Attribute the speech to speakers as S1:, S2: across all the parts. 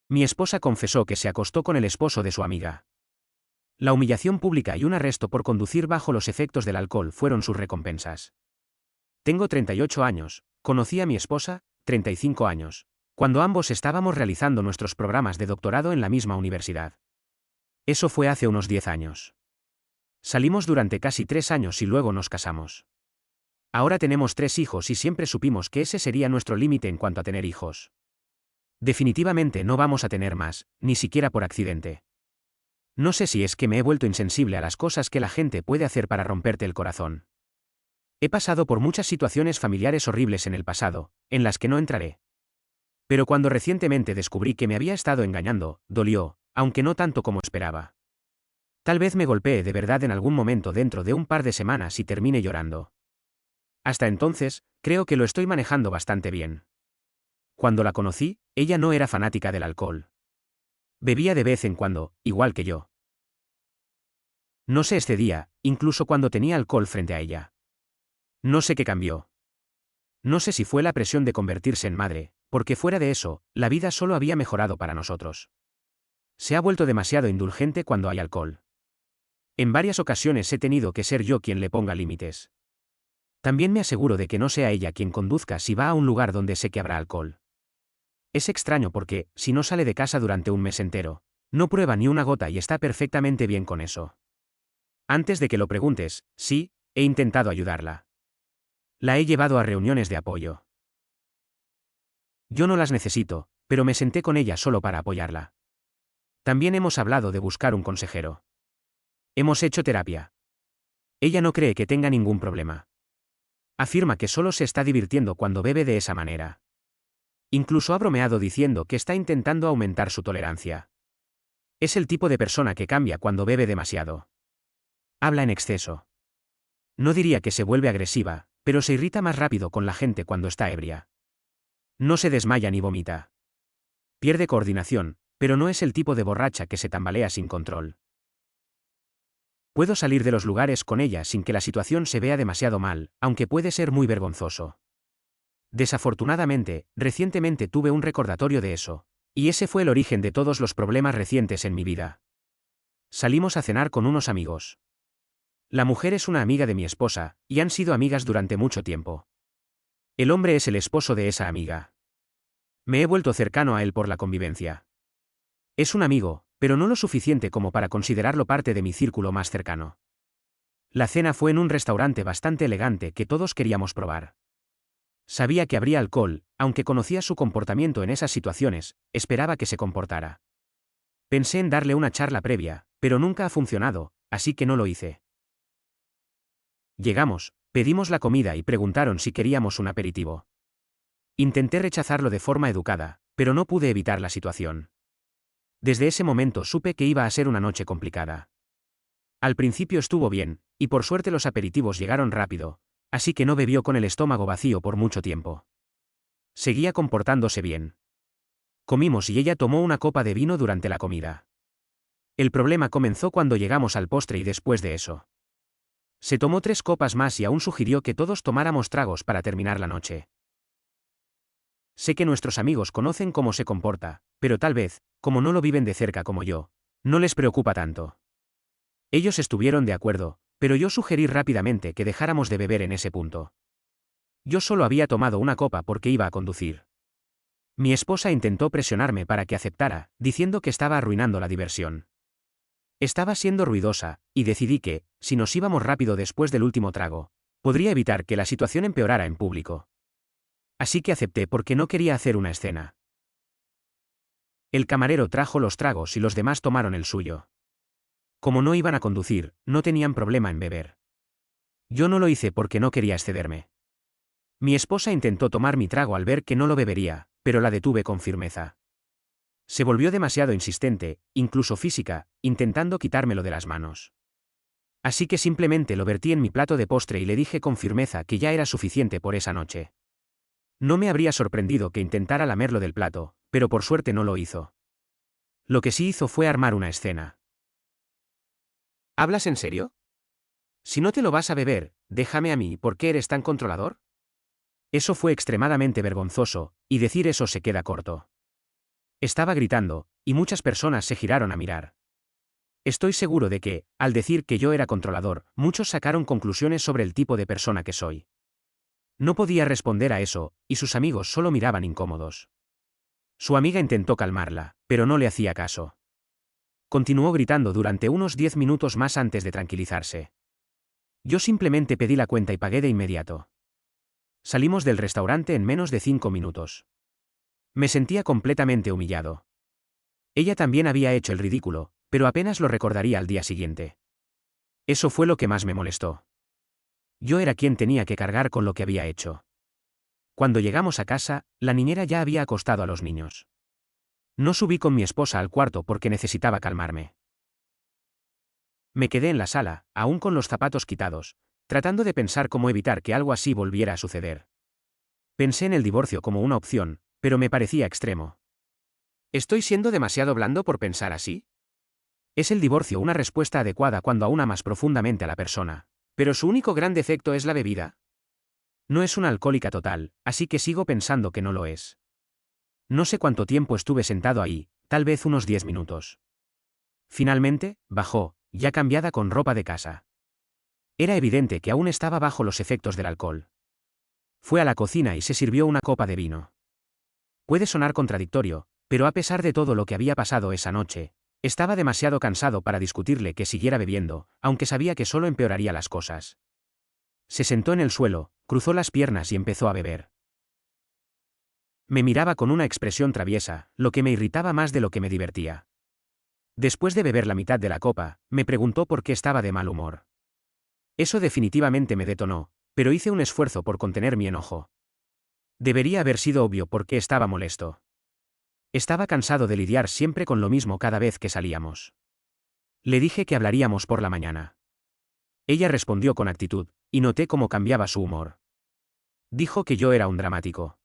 S1: Mi esposa confesó que se acostó con el esposo de su amiga. La humillación pública y un arresto por conducir bajo los efectos del alcohol fueron sus recompensas. Tengo 38 años, conocí a mi esposa, 35 años, cuando ambos estábamos realizando nuestros programas de doctorado en la misma universidad. Eso fue hace unos 10 años. Salimos durante casi 3 años y luego nos casamos. Ahora tenemos 3 hijos y siempre supimos que ese sería nuestro límite en cuanto a tener hijos. Definitivamente no vamos a tener más, ni siquiera por accidente. No sé si es que me he vuelto insensible a las cosas que la gente puede hacer para romperte el corazón. He pasado por muchas situaciones familiares horribles en el pasado, en las que no entraré. Pero cuando recientemente descubrí que me había estado engañando, dolió, aunque no tanto como esperaba. Tal vez me golpeé de verdad en algún momento dentro de un par de semanas y termine llorando. Hasta entonces, creo que lo estoy manejando bastante bien. Cuando la conocí, ella no era fanática del alcohol. Bebía de vez en cuando, igual que yo. No se excedía, incluso cuando tenía alcohol frente a ella. No sé qué cambió. No sé si fue la presión de convertirse en madre, porque fuera de eso, la vida solo había mejorado para nosotros. Se ha vuelto demasiado indulgente cuando hay alcohol. En varias ocasiones he tenido que ser yo quien le ponga límites. También me aseguro de que no sea ella quien conduzca si va a un lugar donde sé que habrá alcohol. Es extraño porque, si no sale de casa durante un mes entero, no prueba ni una gota y está perfectamente bien con eso. Antes de que lo preguntes, sí, he intentado ayudarla. La he llevado a reuniones de apoyo. Yo no las necesito, pero me senté con ella solo para apoyarla. También hemos hablado de buscar un consejero. Hemos hecho terapia. Ella no cree que tenga ningún problema. Afirma que solo se está divirtiendo cuando bebe de esa manera. Incluso ha bromeado diciendo que está intentando aumentar su tolerancia. Es el tipo de persona que cambia cuando bebe demasiado. Habla en exceso. No diría que se vuelve agresiva, pero se irrita más rápido con la gente cuando está ebria. No se desmaya ni vomita. Pierde coordinación, pero no es el tipo de borracha que se tambalea sin control. Puedo salir de los lugares con ella sin que la situación se vea demasiado mal, aunque puede ser muy vergonzoso. Desafortunadamente, recientemente tuve un recordatorio de eso, y ese fue el origen de todos los problemas recientes en mi vida. Salimos a cenar con unos amigos. La mujer es una amiga de mi esposa, y han sido amigas durante mucho tiempo. El hombre es el esposo de esa amiga. Me he vuelto cercano a él por la convivencia. Es un amigo, pero no lo suficiente como para considerarlo parte de mi círculo más cercano. La cena fue en un restaurante bastante elegante que todos queríamos probar. Sabía que habría alcohol, aunque conocía su comportamiento en esas situaciones, esperaba que se comportara. Pensé en darle una charla previa, pero nunca ha funcionado, así que no lo hice. Llegamos, pedimos la comida y preguntaron si queríamos un aperitivo. Intenté rechazarlo de forma educada, pero no pude evitar la situación. Desde ese momento supe que iba a ser una noche complicada. Al principio estuvo bien, y por suerte los aperitivos llegaron rápido, así que no bebió con el estómago vacío por mucho tiempo. Seguía comportándose bien. Comimos y ella tomó una copa de vino durante la comida. El problema comenzó cuando llegamos al postre y después de eso. Se tomó 3 copas más y aún sugirió que todos tomáramos tragos para terminar la noche. Sé que nuestros amigos conocen cómo se comporta, pero tal vez, como no lo viven de cerca como yo, no les preocupa tanto. Ellos estuvieron de acuerdo, pero yo sugerí rápidamente que dejáramos de beber en ese punto. Yo solo había tomado una copa porque iba a conducir. Mi esposa intentó presionarme para que aceptara, diciendo que estaba arruinando la diversión. Estaba siendo ruidosa, y decidí que, si nos íbamos rápido después del último trago, podría evitar que la situación empeorara en público. Así que acepté porque no quería hacer una escena. El camarero trajo los tragos y los demás tomaron el suyo. Como no iban a conducir, no tenían problema en beber. Yo no lo hice porque no quería excederme. Mi esposa intentó tomar mi trago al ver que no lo bebería, pero la detuve con firmeza. Se volvió demasiado insistente, incluso física, intentando quitármelo de las manos. Así que simplemente lo vertí en mi plato de postre y le dije con firmeza que ya era suficiente por esa noche. No me habría sorprendido que intentara lamerlo del plato, pero por suerte no lo hizo. Lo que sí hizo fue armar una escena. ¿Hablas en serio? Si no te lo vas a beber, déjame a mí, ¿por qué eres tan controlador? Eso fue extremadamente vergonzoso, y decir eso se queda corto. Estaba gritando, y muchas personas se giraron a mirar. Estoy seguro de que, al decir que yo era controlador, muchos sacaron conclusiones sobre el tipo de persona que soy. No podía responder a eso, y sus amigos solo miraban incómodos. Su amiga intentó calmarla, pero no le hacía caso. Continuó gritando durante unos 10 minutos más antes de tranquilizarse. Yo simplemente pedí la cuenta y pagué de inmediato. Salimos del restaurante en menos de 5 minutos. Me sentía completamente humillado. Ella también había hecho el ridículo, pero apenas lo recordaría al día siguiente. Eso fue lo que más me molestó. Yo era quien tenía que cargar con lo que había hecho. Cuando llegamos a casa, la niñera ya había acostado a los niños. No subí con mi esposa al cuarto porque necesitaba calmarme. Me quedé en la sala, aún con los zapatos quitados, tratando de pensar cómo evitar que algo así volviera a suceder. Pensé en el divorcio como una opción, pero me parecía extremo. ¿Estoy siendo demasiado blando por pensar así? ¿Es el divorcio una respuesta adecuada cuando aún amas profundamente a la persona, pero su único gran defecto es la bebida? No es una alcohólica total, así que sigo pensando que no lo es. No sé cuánto tiempo estuve sentado ahí, tal vez unos 10 minutos. Finalmente, bajó, ya cambiada con ropa de casa. Era evidente que aún estaba bajo los efectos del alcohol. Fue a la cocina y se sirvió una copa de vino. Puede sonar contradictorio, pero a pesar de todo lo que había pasado esa noche, estaba demasiado cansado para discutirle que siguiera bebiendo, aunque sabía que solo empeoraría las cosas. Se sentó en el suelo, cruzó las piernas y empezó a beber. Me miraba con una expresión traviesa, lo que me irritaba más de lo que me divertía. Después de beber la mitad de la copa, me preguntó por qué estaba de mal humor. Eso definitivamente me detonó, pero hice un esfuerzo por contener mi enojo. Debería haber sido obvio por qué estaba molesto. Estaba cansado de lidiar siempre con lo mismo cada vez que salíamos. Le dije que hablaríamos por la mañana. Ella respondió con actitud, y noté cómo cambiaba su humor. Dijo que yo era un dramático.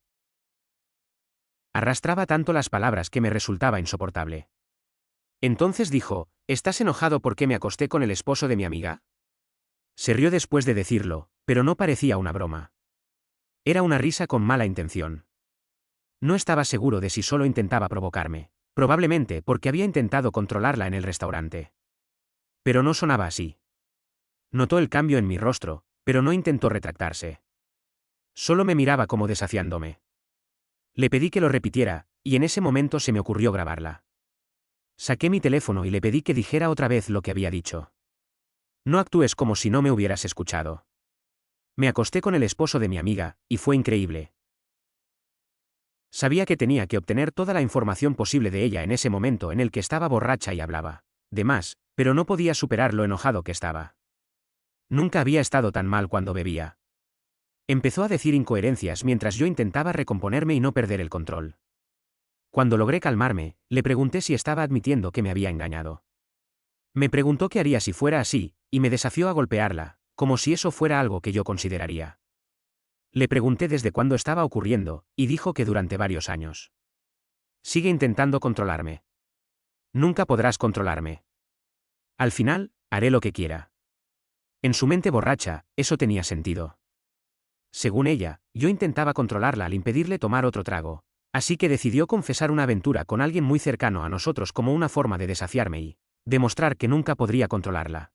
S1: Arrastraba tanto las palabras que me resultaba insoportable. Entonces dijo, ¿estás enojado porque me acosté con el esposo de mi amiga? Se rió después de decirlo, pero no parecía una broma. Era una risa con mala intención. No estaba seguro de si solo intentaba provocarme, probablemente porque había intentado controlarla en el restaurante. Pero no sonaba así. Notó el cambio en mi rostro, pero no intentó retractarse. Solo me miraba como desafiándome. Le pedí que lo repitiera, y en ese momento se me ocurrió grabarla. Saqué mi teléfono y le pedí que dijera otra vez lo que había dicho. No actúes como si no me hubieras escuchado. Me acosté con el esposo de mi amiga, y fue increíble. Sabía que tenía que obtener toda la información posible de ella en ese momento en el que estaba borracha y hablaba de más, pero no podía superar lo enojado que estaba. Nunca había estado tan mal cuando bebía. Empezó a decir incoherencias mientras yo intentaba recomponerme y no perder el control. Cuando logré calmarme, le pregunté si estaba admitiendo que me había engañado. Me preguntó qué haría si fuera así, y me desafió a golpearla, como si eso fuera algo que yo consideraría. Le pregunté desde cuándo estaba ocurriendo, y dijo que durante varios años. Sigue intentando controlarme. Nunca podrás controlarme. Al final, haré lo que quiera. En su mente borracha, eso tenía sentido. Según ella, yo intentaba controlarla al impedirle tomar otro trago, así que decidió confesar una aventura con alguien muy cercano a nosotros como una forma de desafiarme y demostrar que nunca podría controlarla.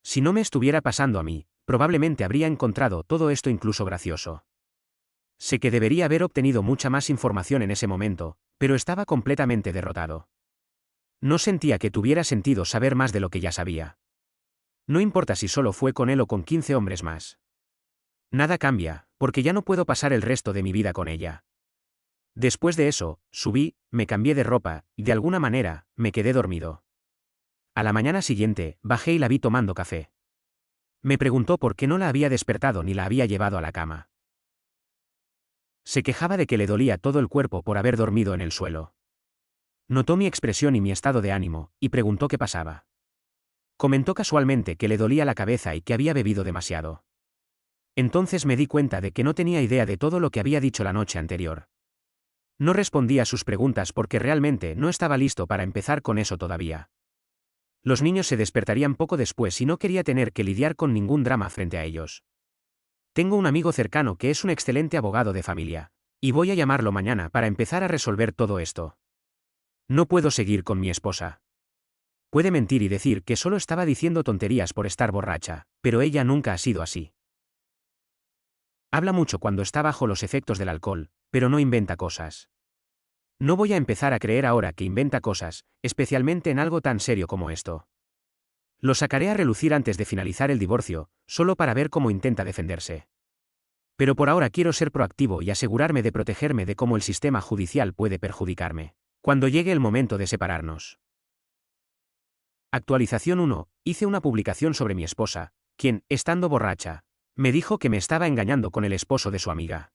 S1: Si no me estuviera pasando a mí, probablemente habría encontrado todo esto incluso gracioso. Sé que debería haber obtenido mucha más información en ese momento, pero estaba completamente derrotado. No sentía que tuviera sentido saber más de lo que ya sabía. No importa si solo fue con él o con 15 hombres más. Nada cambia, porque ya no puedo pasar el resto de mi vida con ella. Después de eso, subí, me cambié de ropa, y de alguna manera, me quedé dormido. A la mañana siguiente, bajé y la vi tomando café. Me preguntó por qué no la había despertado ni la había llevado a la cama. Se quejaba de que le dolía todo el cuerpo por haber dormido en el suelo. Notó mi expresión y mi estado de ánimo, y preguntó qué pasaba. Comentó casualmente que le dolía la cabeza y que había bebido demasiado. Entonces me di cuenta de que no tenía idea de todo lo que había dicho la noche anterior. No respondí a sus preguntas porque realmente no estaba listo para empezar con eso todavía. Los niños se despertarían poco después y no quería tener que lidiar con ningún drama frente a ellos. Tengo un amigo cercano que es un excelente abogado de familia, Y voy a llamarlo mañana para empezar a resolver todo esto. No puedo seguir con mi esposa. Puede mentir y decir que solo estaba diciendo tonterías por estar borracha, pero ella nunca ha sido así. Habla mucho cuando está bajo los efectos del alcohol, pero no inventa cosas. No voy a empezar a creer ahora que inventa cosas, especialmente en algo tan serio como esto. Lo sacaré a relucir antes de finalizar el divorcio, solo para ver cómo intenta defenderse. Pero por ahora quiero ser proactivo y asegurarme de protegerme de cómo el sistema judicial puede perjudicarme. Cuando llegue el momento de separarnos. Actualización 1. Hice una publicación sobre mi esposa, quien, estando borracha, me dijo que me estaba engañando con el esposo de su amiga.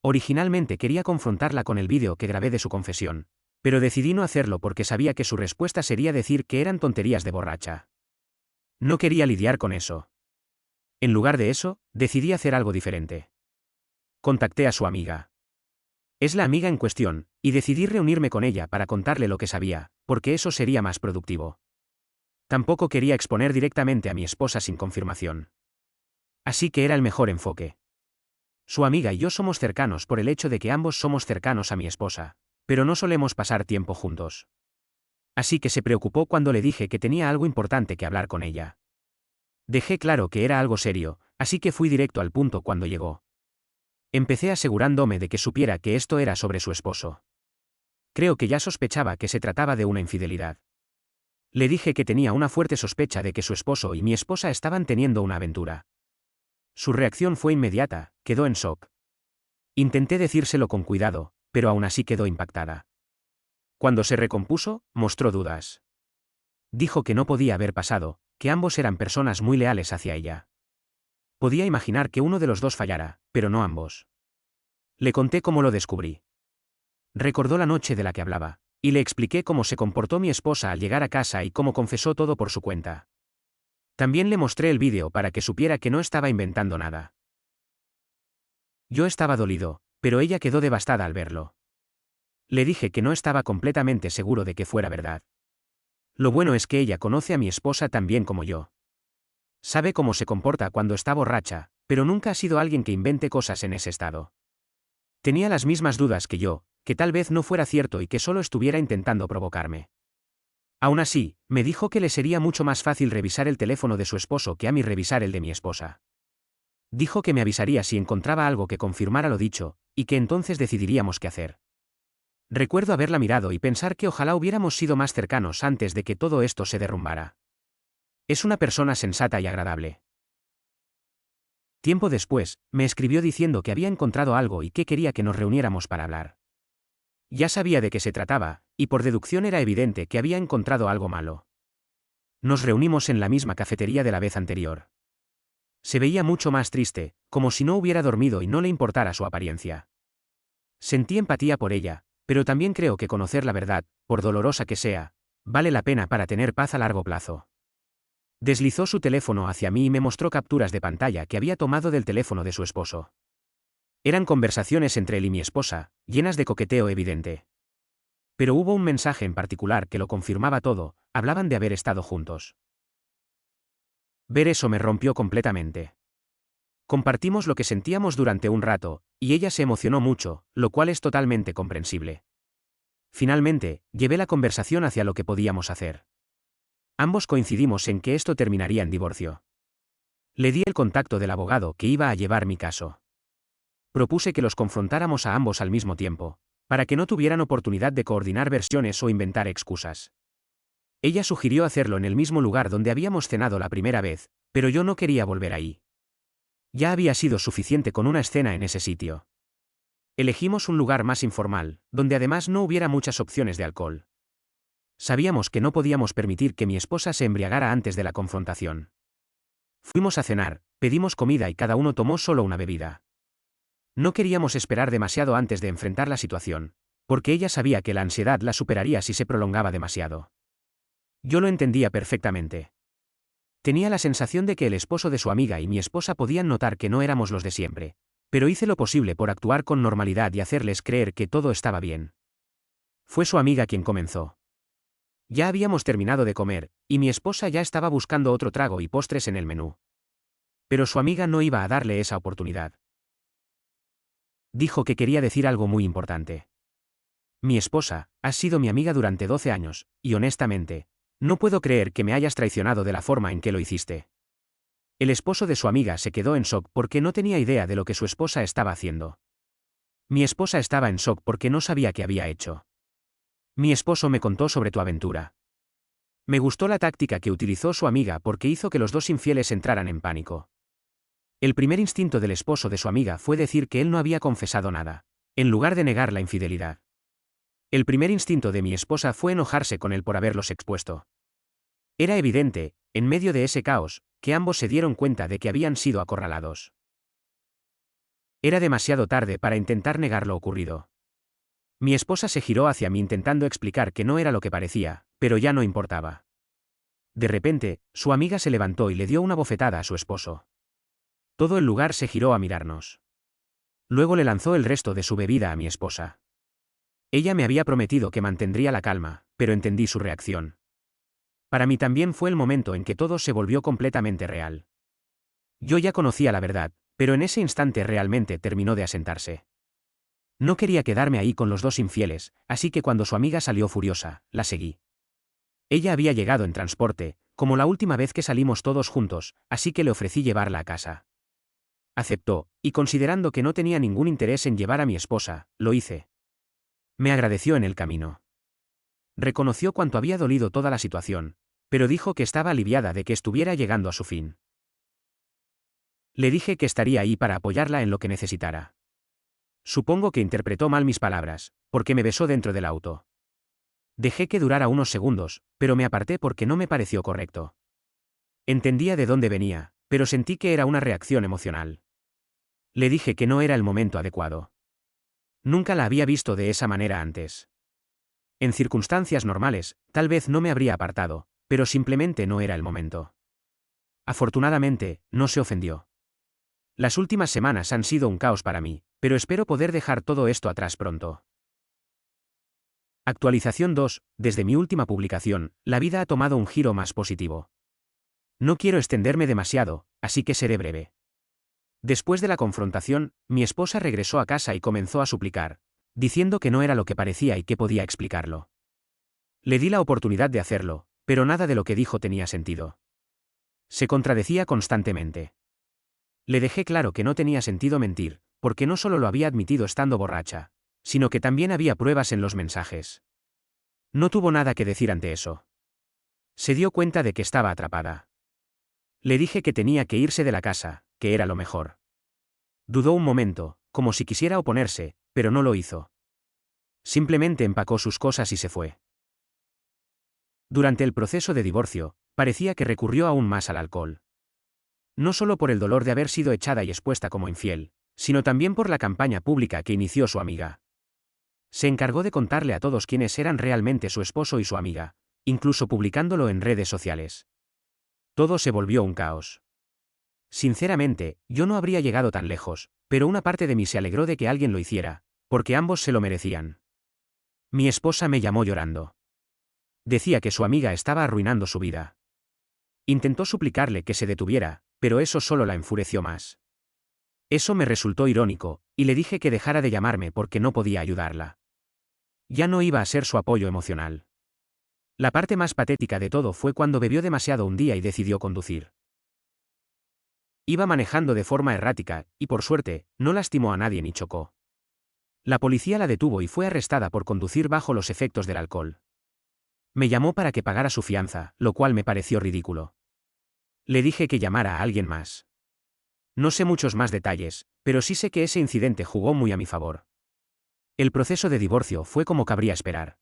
S1: Originalmente quería confrontarla con el vídeo que grabé de su confesión, pero decidí no hacerlo porque sabía que su respuesta sería decir que eran tonterías de borracha. No quería lidiar con eso. En lugar de eso, decidí hacer algo diferente. Contacté a su amiga. Es la amiga en cuestión, y decidí reunirme con ella para contarle lo que sabía, porque eso sería más productivo. Tampoco quería exponer directamente a mi esposa sin confirmación. Así que era el mejor enfoque. Su amiga y yo somos cercanos por el hecho de que ambos somos cercanos a mi esposa, pero no solemos pasar tiempo juntos. Así que se preocupó cuando le dije que tenía algo importante que hablar con ella. Dejé claro que era algo serio, así que fui directo al punto cuando llegó. Empecé asegurándome de que supiera que esto era sobre su esposo. Creo que ya sospechaba que se trataba de una infidelidad. Le dije que tenía una fuerte sospecha de que su esposo y mi esposa estaban teniendo una aventura. Su reacción fue inmediata, quedó en shock. Intenté decírselo con cuidado, pero aún así quedó impactada. Cuando se recompuso, mostró dudas. Dijo que no podía haber pasado, que ambos eran personas muy leales hacia ella. Podía imaginar que uno de los dos fallara, pero no ambos. Le conté cómo lo descubrí. Recordó la noche de la que hablaba, y le expliqué cómo se comportó mi esposa al llegar a casa y cómo confesó todo por su cuenta. También le mostré el vídeo para que supiera que no estaba inventando nada. Yo estaba dolido, pero ella quedó devastada al verlo. Le dije que no estaba completamente seguro de que fuera verdad. Lo bueno es que ella conoce a mi esposa tan bien como yo. Sabe cómo se comporta cuando está borracha, pero nunca ha sido alguien que invente cosas en ese estado. Tenía las mismas dudas que yo, que tal vez no fuera cierto y que solo estuviera intentando provocarme. Aún así, me dijo que le sería mucho más fácil revisar el teléfono de su esposo que a mí revisar el de mi esposa. Dijo que me avisaría si encontraba algo que confirmara lo dicho, y que entonces decidiríamos qué hacer. Recuerdo haberla mirado y pensar que ojalá hubiéramos sido más cercanos antes de que todo esto se derrumbara. Es una persona sensata y agradable. Tiempo después, me escribió diciendo que había encontrado algo y que quería que nos reuniéramos para hablar. Ya sabía de qué se trataba, y por deducción era evidente que había encontrado algo malo. Nos reunimos en la misma cafetería de la vez anterior. Se veía mucho más triste, como si no hubiera dormido y no le importara su apariencia. Sentí empatía por ella, pero también creo que conocer la verdad, por dolorosa que sea, vale la pena para tener paz a largo plazo. Deslizó su teléfono hacia mí y me mostró capturas de pantalla que había tomado del teléfono de su esposo. Eran conversaciones entre él y mi esposa, llenas de coqueteo evidente. Pero hubo un mensaje en particular que lo confirmaba todo, hablaban de haber estado juntos. Ver eso me rompió completamente. Compartimos lo que sentíamos durante un rato, y ella se emocionó mucho, lo cual es totalmente comprensible. Finalmente, llevé la conversación hacia lo que podíamos hacer. Ambos coincidimos en que esto terminaría en divorcio. Le di el contacto del abogado que iba a llevar mi caso. Propuse que los confrontáramos a ambos al mismo tiempo, para que no tuvieran oportunidad de coordinar versiones o inventar excusas. Ella sugirió hacerlo en el mismo lugar donde habíamos cenado la primera vez, pero yo no quería volver ahí. Ya había sido suficiente con una escena en ese sitio. Elegimos un lugar más informal, donde además no hubiera muchas opciones de alcohol. Sabíamos que no podíamos permitir que mi esposa se embriagara antes de la confrontación. Fuimos a cenar, pedimos comida y cada uno tomó solo una bebida. No queríamos esperar demasiado antes de enfrentar la situación, porque ella sabía que la ansiedad la superaría si se prolongaba demasiado. Yo lo entendía perfectamente. Tenía la sensación de que el esposo de su amiga y mi esposa podían notar que no éramos los de siempre, pero hice lo posible por actuar con normalidad y hacerles creer que todo estaba bien. Fue su amiga quien comenzó. Ya habíamos terminado de comer, y mi esposa ya estaba buscando otro trago y postres en el menú. Pero su amiga no iba a darle esa oportunidad. Dijo que quería decir algo muy importante. Mi esposa, has sido mi amiga durante 12 años, y honestamente, no puedo creer que me hayas traicionado de la forma en que lo hiciste. El esposo de su amiga se quedó en shock porque no tenía idea de lo que su esposa estaba haciendo. Mi esposa estaba en shock porque no sabía qué había hecho. Mi esposo me contó sobre tu aventura. Me gustó la táctica que utilizó su amiga porque hizo que los dos infieles entraran en pánico. El primer instinto del esposo de su amiga fue decir que él no había confesado nada, en lugar de negar la infidelidad. El primer instinto de mi esposa fue enojarse con él por haberlos expuesto. Era evidente, en medio de ese caos, que ambos se dieron cuenta de que habían sido acorralados. Era demasiado tarde para intentar negar lo ocurrido. Mi esposa se giró hacia mí intentando explicar que no era lo que parecía, pero ya no importaba. De repente, su amiga se levantó y le dio una bofetada a su esposo. Todo el lugar se giró a mirarnos. Luego le lanzó el resto de su bebida a mi esposa. Ella me había prometido que mantendría la calma, pero entendí su reacción. Para mí también fue el momento en que todo se volvió completamente real. Yo ya conocía la verdad, pero en ese instante realmente terminó de asentarse. No quería quedarme ahí con los dos infieles, así que cuando su amiga salió furiosa, la seguí. Ella había llegado en transporte, como la última vez que salimos todos juntos, así que le ofrecí llevarla a casa. Aceptó, y considerando que no tenía ningún interés en llevar a mi esposa, lo hice. Me agradeció en el camino. Reconoció cuánto había dolido toda la situación, pero dijo que estaba aliviada de que estuviera llegando a su fin. Le dije que estaría ahí para apoyarla en lo que necesitara. Supongo que interpretó mal mis palabras, porque me besó dentro del auto. Dejé que durara unos segundos, pero me aparté porque no me pareció correcto. Entendía de dónde venía, pero sentí que era una reacción emocional. Le dije que no era el momento adecuado. Nunca la había visto de esa manera antes. En circunstancias normales, tal vez no me habría apartado, pero simplemente no era el momento. Afortunadamente, no se ofendió. Las últimas semanas han sido un caos para mí, pero espero poder dejar todo esto atrás pronto. Actualización 2. Desde mi última publicación, la vida ha tomado un giro más positivo. No quiero extenderme demasiado, así que seré breve. Después de la confrontación, mi esposa regresó a casa y comenzó a suplicar, diciendo que no era lo que parecía y que podía explicarlo. Le di la oportunidad de hacerlo, pero nada de lo que dijo tenía sentido. Se contradecía constantemente. Le dejé claro que no tenía sentido mentir, porque no solo lo había admitido estando borracha, sino que también había pruebas en los mensajes. No tuvo nada que decir ante eso. Se dio cuenta de que estaba atrapada. Le dije que tenía que irse de la casa, que era lo mejor. Dudó un momento, como si quisiera oponerse, pero no lo hizo. Simplemente empacó sus cosas y se fue. Durante el proceso de divorcio, parecía que recurrió aún más al alcohol. No solo por el dolor de haber sido echada y expuesta como infiel, sino también por la campaña pública que inició su amiga. Se encargó de contarle a todos quiénes eran realmente su esposo y su amiga, incluso publicándolo en redes sociales. Todo se volvió un caos. Sinceramente, yo no habría llegado tan lejos, pero una parte de mí se alegró de que alguien lo hiciera, porque ambos se lo merecían. Mi esposa me llamó llorando. Decía que su amiga estaba arruinando su vida. Intentó suplicarle que se detuviera, pero eso solo la enfureció más. Eso me resultó irónico, y le dije que dejara de llamarme porque no podía ayudarla. Ya no iba a ser su apoyo emocional. La parte más patética de todo fue cuando bebió demasiado un día y decidió conducir. Iba manejando de forma errática, y por suerte, no lastimó a nadie ni chocó. La policía la detuvo y fue arrestada por conducir bajo los efectos del alcohol. Me llamó para que pagara su fianza, lo cual me pareció ridículo. Le dije que llamara a alguien más. No sé muchos más detalles, pero sí sé que ese incidente jugó muy a mi favor. El proceso de divorcio fue como cabría esperar.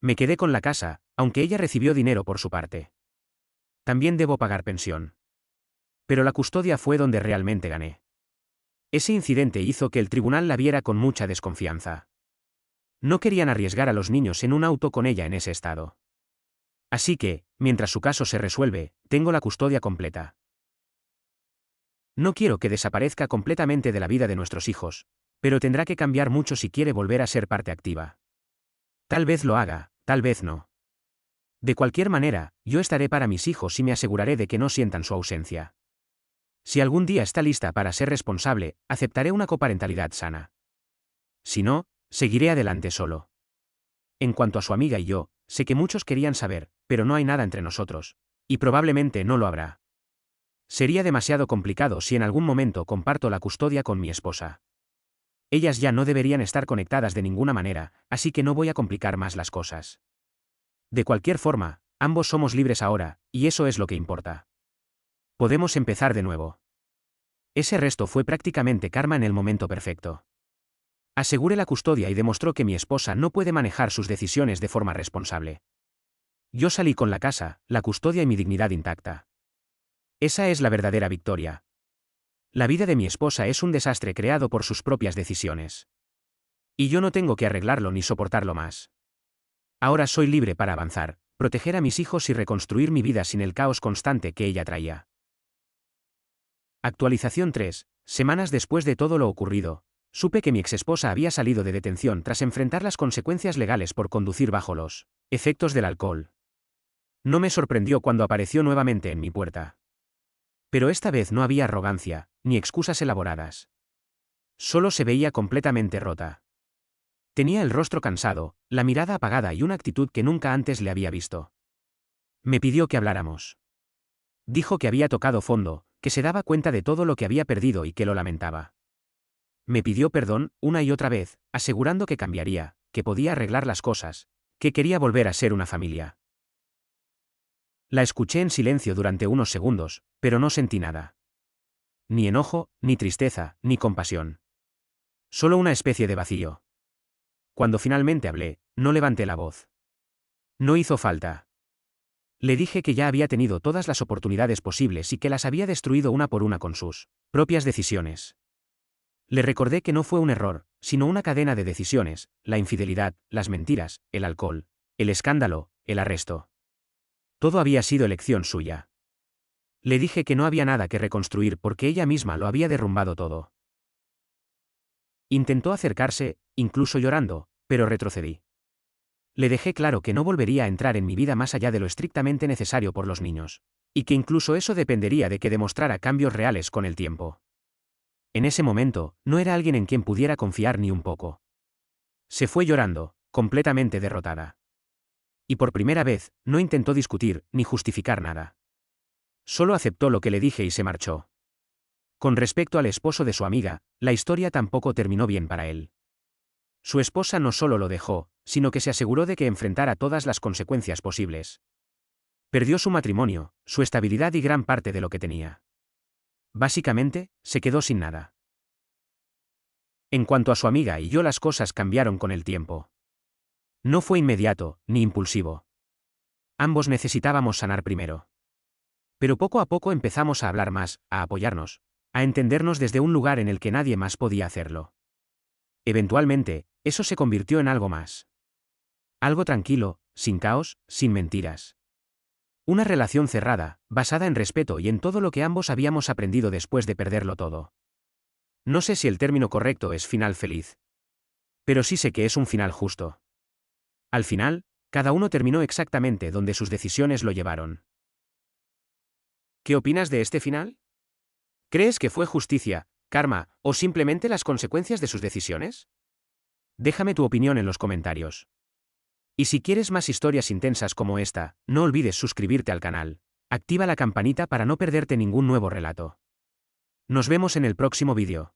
S1: Me quedé con la casa, aunque ella recibió dinero por su parte. También debo pagar pensión. Pero la custodia fue donde realmente gané. Ese incidente hizo que el tribunal la viera con mucha desconfianza. No querían arriesgar a los niños en un auto con ella en ese estado. Así que, mientras su caso se resuelve, tengo la custodia completa. No quiero que desaparezca completamente de la vida de nuestros hijos, pero tendrá que cambiar mucho si quiere volver a ser parte activa. Tal vez lo haga, tal vez no. De cualquier manera, yo estaré para mis hijos y me aseguraré de que no sientan su ausencia. Si algún día está lista para ser responsable, aceptaré una coparentalidad sana. Si no, seguiré adelante solo. En cuanto a su amiga y yo, sé que muchos querían saber, pero no hay nada entre nosotros. Y probablemente no lo habrá. Sería demasiado complicado si en algún momento comparto la custodia con mi esposa. Ellas ya no deberían estar conectadas de ninguna manera, así que no voy a complicar más las cosas. De cualquier forma, ambos somos libres ahora, y eso es lo que importa. Podemos empezar de nuevo. Ese arresto fue prácticamente karma en el momento perfecto. Aseguré la custodia y demostró que mi esposa no puede manejar sus decisiones de forma responsable. Yo salí con la casa, la custodia y mi dignidad intacta. Esa es la verdadera victoria. La vida de mi esposa es un desastre creado por sus propias decisiones. Y yo no tengo que arreglarlo ni soportarlo más. Ahora soy libre para avanzar, proteger a mis hijos y reconstruir mi vida sin el caos constante que ella traía. Actualización 3. Semanas después de todo lo ocurrido, supe que mi exesposa había salido de detención tras enfrentar las consecuencias legales por conducir bajo los efectos del alcohol. No me sorprendió cuando apareció nuevamente en mi puerta. Pero esta vez no había arrogancia, ni excusas elaboradas. Solo se veía completamente rota. Tenía el rostro cansado, la mirada apagada y una actitud que nunca antes le había visto. Me pidió que habláramos. Dijo que había tocado fondo, que se daba cuenta de todo lo que había perdido y que lo lamentaba. Me pidió perdón una y otra vez, asegurando que cambiaría, que podía arreglar las cosas, que quería volver a ser una familia. La escuché en silencio durante unos segundos, pero no sentí nada. Ni enojo, ni tristeza, ni compasión. Solo una especie de vacío. Cuando finalmente hablé, no levanté la voz. No hizo falta. Le dije que ya había tenido todas las oportunidades posibles y que las había destruido una por una con sus propias decisiones. Le recordé que no fue un error, sino una cadena de decisiones, la infidelidad, las mentiras, el alcohol, el escándalo, el arresto. Todo había sido elección suya. Le dije que no había nada que reconstruir porque ella misma lo había derrumbado todo. Intentó acercarse, incluso llorando, pero retrocedí. Le dejé claro que no volvería a entrar en mi vida más allá de lo estrictamente necesario por los niños, y que incluso eso dependería de que demostrara cambios reales con el tiempo. En ese momento, no era alguien en quien pudiera confiar ni un poco. Se fue llorando, completamente derrotada. Y por primera vez, no intentó discutir, ni justificar nada. Solo aceptó lo que le dije y se marchó. Con respecto al esposo de su amiga, la historia tampoco terminó bien para él. Su esposa no solo lo dejó, sino que se aseguró de que enfrentara todas las consecuencias posibles. Perdió su matrimonio, su estabilidad y gran parte de lo que tenía. Básicamente, se quedó sin nada. En cuanto a su amiga y yo, las cosas cambiaron con el tiempo. No fue inmediato, ni impulsivo. Ambos necesitábamos sanar primero. Pero poco a poco empezamos a hablar más, a apoyarnos, a entendernos desde un lugar en el que nadie más podía hacerlo. Eventualmente, eso se convirtió en algo más. Algo tranquilo, sin caos, sin mentiras. Una relación cerrada, basada en respeto y en todo lo que ambos habíamos aprendido después de perderlo todo. No sé si el término correcto es final feliz. Pero sí sé que es un final justo. Al final, cada uno terminó exactamente donde sus decisiones lo llevaron. ¿Qué opinas de este final? ¿Crees que fue justicia, karma, o simplemente las consecuencias de sus decisiones? Déjame tu opinión en los comentarios. Y si quieres más historias intensas como esta, no olvides suscribirte al canal. Activa la campanita para no perderte ningún nuevo relato. Nos vemos en el próximo vídeo.